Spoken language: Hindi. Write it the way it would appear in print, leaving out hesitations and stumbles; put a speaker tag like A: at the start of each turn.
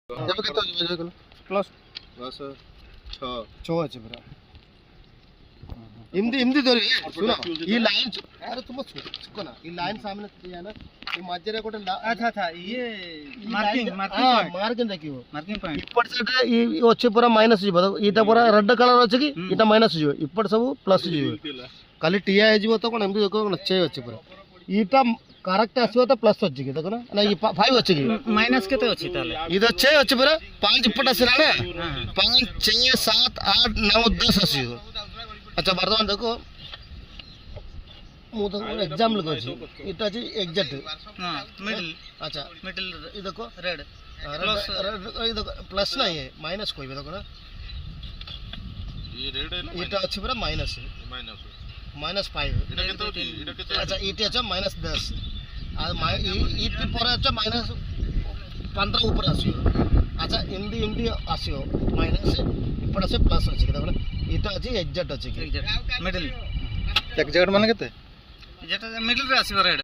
A: ଏବେ କେତେ ଅଛି ଭାଇ କହିଲ?
B: ପ୍ଲସ୍
A: ପ୍ଲସ୍ 6
B: ଅଛି ପୁରା।
A: ଏମିତି ଏମିତି ଧରିବେ ଶୁଣ ये लाइन अरे तुम सुको ना ये लाइन सामने दिया ना ये मध्य कोटे
B: अच्छा अच्छा ये मार्किंग
A: मार्किंग देखियो
B: मार्किंग पॉइंट
A: इपट साइड ये వచ్చే पूरा माइनस जीव इटा पूरा रेड कलर अछि कि इटा माइनस जीव इपट सब प्लस जीव खाली टीआ हे जीव तो कोन एमती देखो नचे अछि पूरा इटा करेक्ट आसीबो तो प्लस अछि कि देखो ना ये 5 अछि कि
B: माइनस केते अछि ताले
A: इधर 6 अछि पूरा 5 इपट आसी ना 5 6 7 8 9 10 अछि अच्छा वर्तमान देखो मु तो एग्जांपल को छी इटा अछि एग्जैक्ट
B: हां मिडिल
A: अच्छा
B: मिडिल
A: ये देखो
B: रेड
A: प्लस ये देखो प्लस नहीं है माइनस कोई भी देखो ना
C: ये रेड है ना
A: इटा अछि पूरा माइनस माइनस 5 अच्छा इटा अच्छा माइनस 10 आ इट पर अच्छा माइनस 15 ऊपर आसियो अच्छा एमडी एमडी आसियो माइनस इपड़ से प्लस अछि देखो ना इटा अछि एग्जैक्ट अछि
B: एग्जैक्ट मिडिल
A: एग्जैक्ट माने केते
B: जेटा मिडिल रे आसीबो रेड